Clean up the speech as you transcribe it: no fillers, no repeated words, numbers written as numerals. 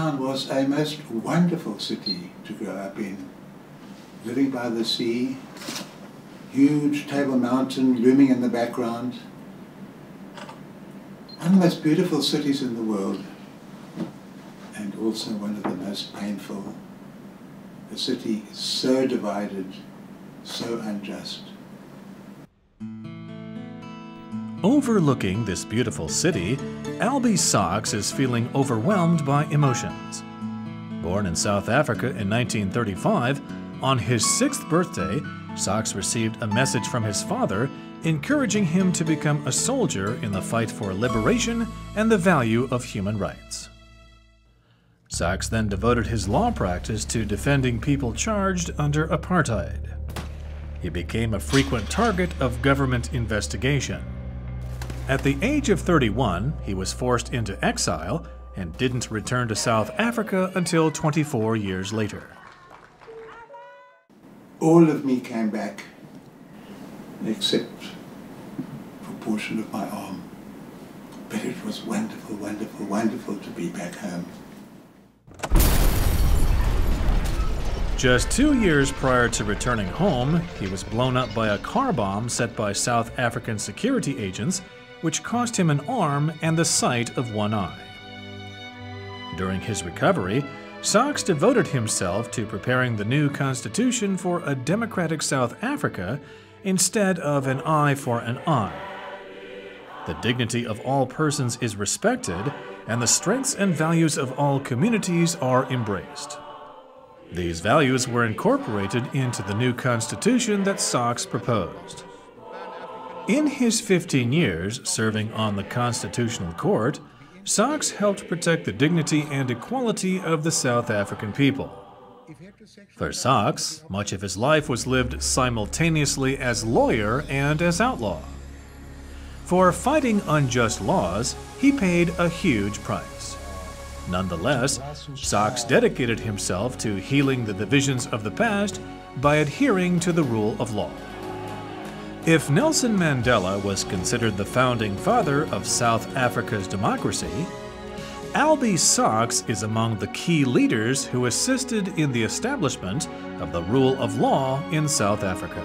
Town was a most wonderful city to grow up in. Living by the sea, huge Table Mountain looming in the background. One of the most beautiful cities in the world, and also one of the most painful. A city so divided, so unjust. Overlooking this beautiful city, Albie Sachs is feeling overwhelmed by emotions. Born in South Africa in 1935, on his 6th birthday, Sachs received a message from his father encouraging him to become a soldier in the fight for liberation and the value of human rights. Sachs then devoted his law practice to defending people charged under apartheid. He became a frequent target of government investigation. At the age of 31, he was forced into exile and didn't return to South Africa until 24 years later. All of me came back, except for a portion of my arm. But it was wonderful, wonderful, wonderful to be back home. Just 2 years prior to returning home, he was blown up by a car bomb set by South African security agents, which cost him an arm and the sight of one eye. During his recovery, Sachs devoted himself to preparing the new constitution for a democratic South Africa instead of an eye for an eye. The dignity of all persons is respected, and the strengths and values of all communities are embraced. These values were incorporated into the new constitution that Sachs proposed. In his 15 years serving on the Constitutional Court, Sachs helped protect the dignity and equality of the South African people. For Sachs, much of his life was lived simultaneously as lawyer and as outlaw. For fighting unjust laws, he paid a huge price. Nonetheless, Sachs dedicated himself to healing the divisions of the past by adhering to the rule of law. If Nelson Mandela was considered the founding father of South Africa's democracy, Albie Sachs is among the key leaders who assisted in the establishment of the rule of law in South Africa.